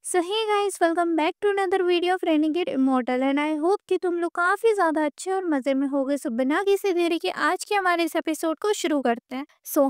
So hey guys, welcome back to another video of Renegade Immortal and I hope कि तुम लोग काफ़ी ज़्यादा अच्छे और मज़े में होगे। सो बिना किसी देरी के आज के हमारे इस एपिसोड को शुरू करते हैं।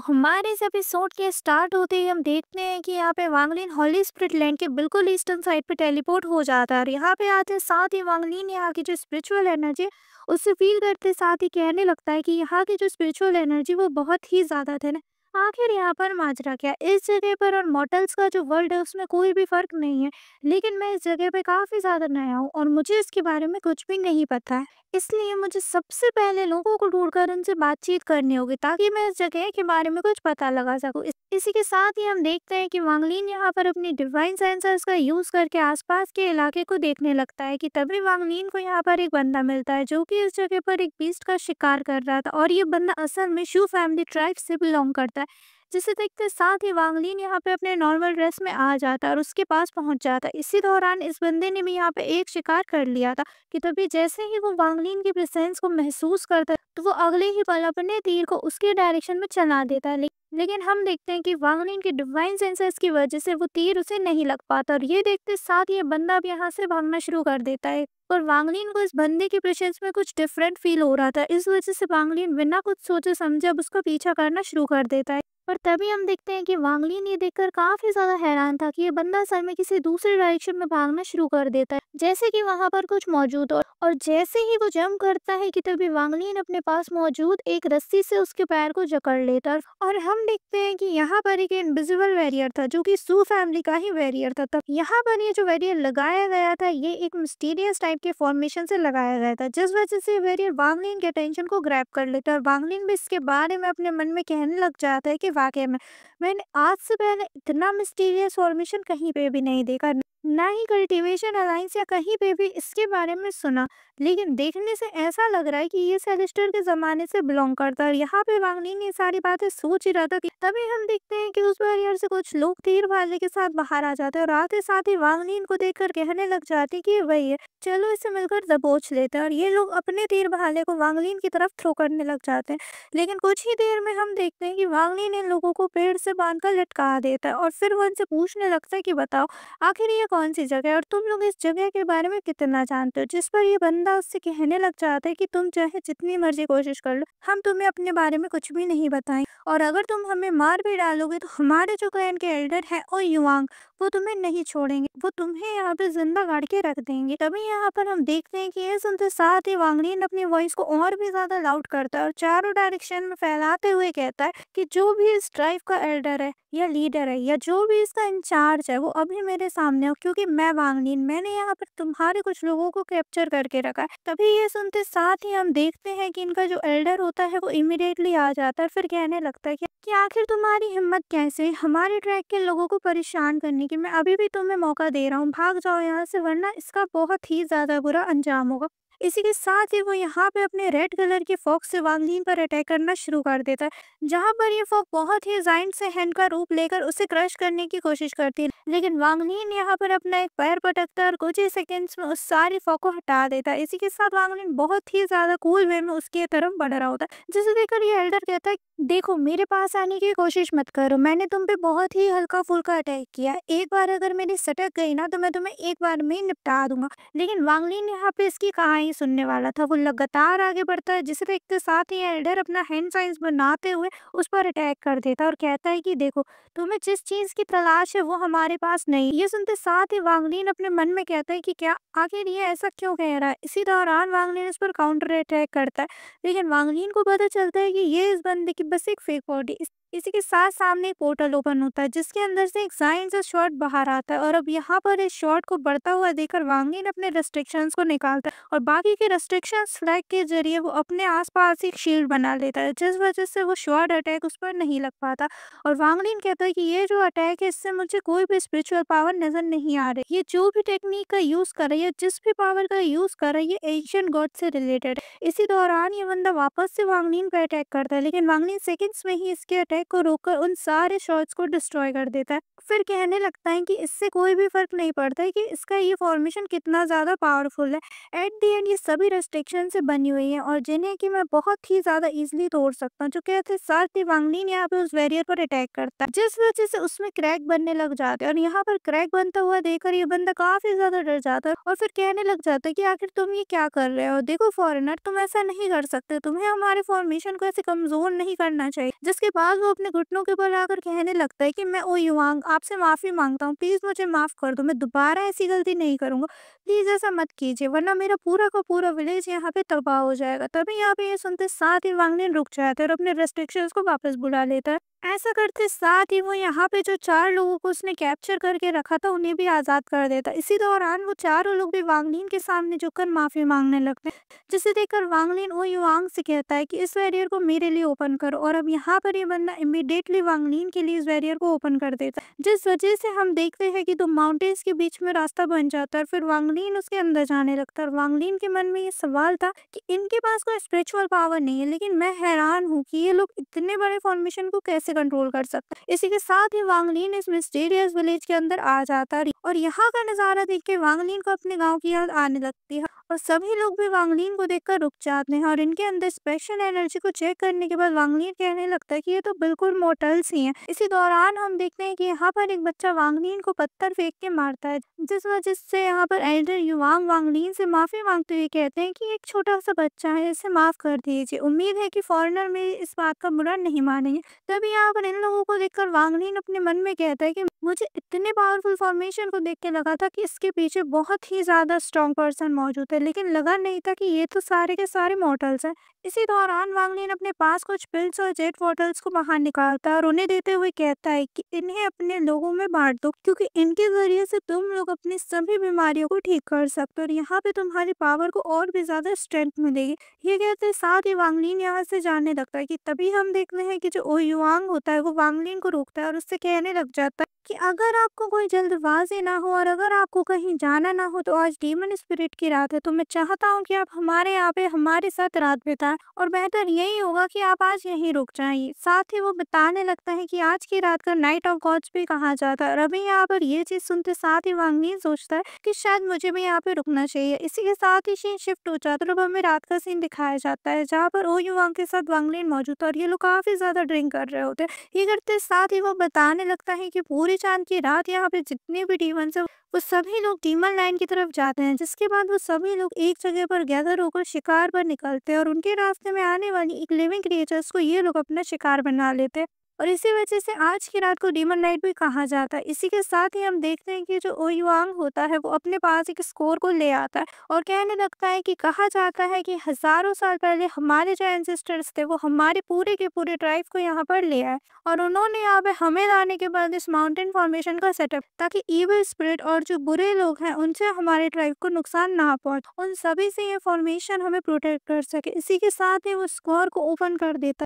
हमारे इस एपिसोड के स्टार्ट होते ही हम देखते हैं कि यहाँ पे वांगलिन हॉली स्पिरिट लैंड के बिल्कुल ईस्टर्न साइड पे टेलीपोर्ट हो जाता है और यहाँ पे आते साथ ही वांगलिन यहाँ की जो स्पिरिचुअल एनर्जी उससे फील करते साथ ही कहने लगता है कि यहाँ की जो स्पिरिचुअल एनर्जी वो बहुत ही ज़्यादा थे ना। आखिर यहाँ पर माजरा क्या इस जगह पर और मॉर्टल्स का जो वर्ल्ड है उसमें कोई भी फर्क नहीं है। लेकिन मैं इस जगह पे काफ़ी ज़्यादा नया हूँ और मुझे इसके बारे में कुछ भी नहीं पता है। इसलिए मुझे सबसे पहले लोगों को ढूँढकर उनसे बातचीत करनी होगी ताकि मैं इस जगह के बारे में कुछ पता लगा सकूँ। इसी के साथ ही हम देखते हैं कि वांगलिन यहाँ पर अपनी डिवाइन सेंसर्स का यूज़ करके आसपास के इलाके को देखने लगता है कि तभी वांगलिन को यहाँ पर एक बंदा मिलता है जो कि इस जगह पर एक बीस्ट का शिकार कर रहा था और ये बंदा असल में शू फैमिली ट्राइब से बिलोंग करता है। जिसे देखते साथ ही वांगलिन यहाँ पे अपने नॉर्मल ड्रेस में आ जाता है और उसके पास पहुंच जाता है। इसी दौरान इस बंदे ने भी यहाँ पे एक शिकार कर लिया था कि तभी जैसे ही वो वांगलिन की प्रेजेंस को महसूस करता है तो वो अगले ही पल अपने तीर को उसके डायरेक्शन में चला देता है। लेकिन हम देखते हैं कि वांगलिन की डिवाइन सेंसेस की वजह से वो तीर उसे नहीं लग पाता और ये देखते साथ ये बंदा भी यहाँ से भागना शुरू कर देता है। और वांगलिन को इस बंदे की प्रेजेंस में कुछ डिफरेंट फील हो रहा था, इस वजह से वांगलिन बिना कुछ सोचे समझे अब उसका पीछा करना शुरू कर देता है। और तभी हम देखते हैं कि वांगलिन ये देखकर काफी ज्यादा हैरान था कि ये बंदा असल में किसी दूसरे डायरेक्शन में भागना शुरू कर देता है जैसे कि वहां पर कुछ मौजूद हो। और जैसे ही वो जंप करता है कि तभी वांगलिन अपने पास मौजूद एक रस्सी से उसके पैर को जकड़ लेता है और हम देखते हैं कि यहाँ पर एक इनविजिबल बैरियर था जो कि सू फैमिली का ही बैरियर था। तब यहाँ पर ये जो बैरियर लगाया गया था ये एक मिस्टीरियस टाइप के फॉर्मेशन से लगाया गया था जिस वजह से बैरियर वांगलिन के अटेंशन को ग्रैब कर लेता है और वांगलिन भी इसके बारे में अपने मन में कहने लग जाता है कि वाकई में मैंने आज से पहले इतना मिस्टीरियस फॉर्मेशन कहीं पे भी नहीं देखा, ना ही कल्टीवेशन अलायंस या कहीं पे भी इसके बारे में सुना। लेकिन देखने से ऐसा लग रहा है कि ये सेलेस्टर के जमाने से बिलोंग करता है और यहाँ पे वांगलिन ये सारी बातें सोच ही रहा था कि तभी हम देखते हैं कि उस बैरियर से कुछ लोग तीर भाले के साथ बाहर आ जाते हैं और आते साथ ही वांगलिन को देखकर कहने लग जाते कि ये वही है, चलो इसे मिलकर दबोच लेते हैं। और ये लोग अपने तीर भाले को वांगलिन की तरफ थ्रो करने लग जाते हैं। लेकिन कुछ ही देर में हम देखते हैं कि वांगलिन इन लोगों को पेड़ से बांधकर लटका देता है और फिर वो उनसे पूछने लगता है कि बताओ आखिर ये कौन सी जगह है और तुम लोग इस जगह के बारे में कितना जानते हो। जिस पर ये बंदा उससे कहने लग जाता है कि तुम चाहे जितनी मर्जी कोशिश कर लो हम तुम्हें अपने बारे में कुछ भी नहीं बताएं और अगर तुम हमें मार भी डालोगे तो हमारे जो क्लैन के एल्डर हैं और युवांग वो तुम्हें नहीं छोड़ेंगे, वो तुम्हें यहाँ पे जिंदा गाड़ के रख देंगे। तभी यहाँ पर हम देखते हैं कि ये सुनते साथ ही वांगलिन अपनी वॉइस को और भी ज्यादा लाउड करता है और चारों डायरेक्शन में फैलाते हुए कहता है कि जो भी इस ट्राइब का एल्डर है या लीडर है या जो भी इसका इंचार्ज है वो अभी मेरे सामने हो, क्योंकि मैं वांगलिन मैंने यहाँ पर तुम्हारे कुछ लोगों को कैप्चर करके रखा है। तभी ये सुनते साथ ही हम देखते हैं कि इनका जो एल्डर होता है वो इमिडिएटली आ जाता है, फिर कहने लगता है कि आखिर तुम्हारी हिम्मत कैसे है हमारे ट्रैक के लोगों को परेशान करने की। मैं अभी भी तुम्हें मौका दे रहा हूँ, भाग जाओ यहाँ से वरना इसका बहुत ही ज्यादा बुरा अंजाम होगा। इसी के साथ ही वो यहाँ पे अपने रेड कलर के फॉक्स से वांगलिन पर अटैक करना शुरू कर देता है, जहाँ पर ये फॉक बहुत ही जाइंट से हैंड का रूप लेकर उसे क्रश करने की कोशिश करती है। लेकिन वांगलिन यहाँ पर अपना एक पैर पटकता है और कुछ ही सेकंड्स में उस सारी फॉक को हटा देता है। इसी के साथ वांगलिन बहुत ही ज्यादा कूल वे में उसकी तरफ बढ़ रहा होता है, जिसे देखकर ये एल्डर कहता है देखो मेरे पास आने की कोशिश मत करो, मैंने तुम पे बहुत ही हल्का फुल्का अटैक किया है। एक बार अगर मेरी सटक गई ना तो मैं तुम्हें एक बार में ही निपटा दूंगा। लेकिन वांगलिन यहाँ पे इसकी कहानी सुनने वाला था, वो लगातार आगे बढ़ता है जिसे देखते साथ ही एल्डर अपना हैंड साइंस बनाते हुए उस पर अटैक कर देता है और कहता है कि देखो तुम्हें जिस चीज की तलाश है वो हमारे पास नहीं। ये सुनते साथ ही वांगलिन अपने मन में कहता है कि क्या आखिर ये ऐसा क्यों कह रहा है। इसी दौरान वांगलिन इस पर काउंटर अटैक करता है, लेकिन वांगलिन को पता चलता है कि ये इस बंदे की बस एक फेक बॉडी। इसी के साथ सामने एक पोर्टल ओपन होता है जिसके अंदर से एक साइन सा शॉट बाहर आता है और अब यहाँ पर इस शॉट को बढ़ता हुआ देखकर वांगलिन अपने रेस्ट्रिक्शंस को निकालता है और बाकी के रेस्ट्रिक्शंस फ्लैग के जरिए वो अपने आसपास एक शील्ड बना लेता है जिस वजह से वो शॉट अटैक उस पर नहीं लग पाता। और वांगलिन कहता है कि ये जो अटैक है इससे मुझे कोई भी स्पिरिचुअल पावर नजर नहीं आ रही, ये जो भी टेक्निक का यूज कर रही है जिस भी पावर का यूज कर रही है एंशिएंट गॉड से रिलेटेड। इसी दौरान ये बंदा वापस से वांगलिन पे अटैक करता है, लेकिन वांगलिन सेकंड्स में ही इसके अटैक को रोककर उन सारे शॉट्स को डिस्ट्रॉय कर देता है। फिर कहने लगता है कि इससे कोई भी फर्क नहीं पड़ता है कि इसका ये फॉर्मेशन कितना ज़्यादा पावरफुल है। एट द एंड ये सभी रेस्ट्रिक्शन से बनी हुई हैं और जिन्हें कि मैं बहुत ही ज़्यादा ईजिली तोड़ सकता हूँ। जो कहते हैं साथ ही वांगलिन यहाँ पे उस बैरियर पर अटैक करता है, जिस वजह से उसमें क्रैक बनने लग जाते हैं और यहाँ पर क्रैक बनता हुआ देखकर ये बंदा काफी ज्यादा डर जाता है और फिर कहने लग जाता है कि आखिर तुम ये क्या कर रहे हो, देखो फॉरेनर तुम ऐसा नहीं कर सकते, तुम्हें हमारे फॉर्मेशन को ऐसे कमजोर नहीं करना चाहिए। जिसके बाद वो अपने घुटनों के बल आकर कहने लगता है कि मैं ओ युवांग आपसे माफी मांगता हूँ, प्लीज मुझे माफ कर दो, मैं दोबारा ऐसी गलती नहीं करूंगा, प्लीज ऐसा मत कीजिए वरना मेरा पूरा का पूरा विलेज यहाँ पे तबाह हो जाएगा। तभी यहाँ पे ये सुनते साथ ही वांगलिन रुक जाता है और अपने रेस्ट्रिक्शंस को वापस बुला लेता है। ऐसा करते साथ ही वो यहाँ पे जो 4 लोगों को उसने कैप्चर करके रखा था उन्हें भी आज़ाद कर देता। इसी दौरान वो चारों लोग भी वांगलिन के सामने झुककर माफ़ी मांगने लगते हैं, जिसे देखकर वांगलिन ओ युवांग से कहता है कि इस बैरियर को मेरे लिए ओपन करो और अब यहाँ पर ये बंदा इमीडिएटली वांगलिन के लिए इस बैरियर को ओपन कर देता है, जिस वजह से हम देखते हैं कि 2 माउंटेन्स के बीच में रास्ता बन जाता है। फिर वांगलिन उसके अंदर जाने लगता है और वांगलिन के मन में ये सवाल था कि इनके पास कोई स्पिरिचुअल पावर नहीं है, लेकिन मैं हैरान हूँ कि ये लोग इतने बड़े फॉर्मेशन को कैसे कंट्रोल कर सकते हैं। इसी के साथ ही वांगलिन इस मिस्टीरियस विलेज के अंदर आ जाता है और यहाँ का नजारा देख के वांगलिन को अपने गांव की याद आने लगती है और सभी लोग भी वांगलिन को देखकर रुक जाते हैं और इनके अंदर स्पेशल एनर्जी को चेक करने के बाद वांगलिन कहने लगता है कि ये तो बिल्कुल मोर्टल्स ही हैं। इसी दौरान हम देखते हैं कि यहाँ पर एक बच्चा वांगलिन को पत्थर फेंक के मारता है, जिस वजह से यहाँ पर एल्डर युवांग वांगलिन से माफी मांगते हुए कहते हैं कि एक छोटा सा बच्चा है, इसे माफ कर दीजिए, उम्मीद है कि फॉरेनर मेरी इस बात का बुरा नहीं मानेंगे। तभी यहाँ पर इन लोगों को देखकर वांगलिन अपने मन में कहता है कि मुझे इतने पावरफुल फॉर्मेशन को देख के लगा था कि इसके पीछे बहुत ही ज्यादा स्ट्रॉन्ग पर्सन मौजूद है, लेकिन लगा नहीं था कि ये तो सारे के सारे मॉर्टल्स हैं। इसी दौरान वांगलिन अपने पास कुछ पिल्स और जेट बॉटल्स को बाहर निकालता है और उन्हें देते हुए कहता है कि इन्हें अपने लोगों में बांट दो, क्योंकि इनके जरिए से तुम लोग अपनी सभी बीमारियों को ठीक कर सकते हो और यहाँ पे तुम्हारी पावर को और भी ज्यादा स्ट्रेंथ मिलेगी। ये कहते साथ ही वांगलिन यहाँ से जाने लगता है कि तभी हम देखते हैं कि जो ओ युआंग होता है वो वांगलिन को रोकता है और उससे कहने लग जाता है कि अगर आपको कोई जल्दबाजी ना हो और अगर आपको कहीं जाना ना हो तो आज डीमन स्पिरिट की रात है, तो मैं चाहता हूँ कि आप हमारे यहाँ पे हमारे साथ रात बिताएं और बेहतर यही होगा कि आप आज यहीं रुक जाइए। साथ ही वो बताने लगता है कि आज की रात का नाइट ऑफ गॉड्स भी कहा जाता है और अभी यहाँ पर ये चीज सुनते साथ ही वांगलिन सोचता है कि शायद मुझे भी यहाँ पे रुकना चाहिए। इसी के साथ ही सीन शिफ्ट हो जाता है और अब हमें रात का सीन दिखाया जाता है जहाँ पर ओ युवांग के साथ वांगलिन मौजूद है और ये लोग काफी ज्यादा ड्रिंक कर रहे होते हैं। ये करते साथ ही वो बताने लगता है कि पूरी चांद की रात यहाँ पे जितने भी डीमंस है वो सभी लोग डीमन लाइन की तरफ जाते हैं, जिसके बाद वो सभी लोग एक जगह पर गैदर होकर शिकार पर निकलते हैं और उनके रास्ते में आने वाली एक लिविंग क्रिएचर्स को ये लोग अपना शिकार बना लेते हैं और इसी वजह से आज की रात को डीमन नाइट भी कहा जाता है। इसी के साथ ही हम देखते हैं कि जो ओ युआंग होता है वो अपने पास एक स्कोर को ले आता है और कहने लगता है कि कहा जाता है कि हजारों साल पहले हमारे जो एंसेस्टर्स थे वो हमारे पूरे के पूरे ट्राइब को यहाँ पर ले आए और उन्होंने यहाँ पे हमें लाने के बाद इस माउंटेन फॉर्मेशन का सेटअप ताकि इविल स्पिरिट और जो बुरे लोग हैं उनसे हमारे ट्राइब को नुकसान ना पहुंचे, उन सभी से ये फॉर्मेशन हमें प्रोटेक्ट कर सके। इसी के साथ ही वो स्कोर को ओपन कर देता है।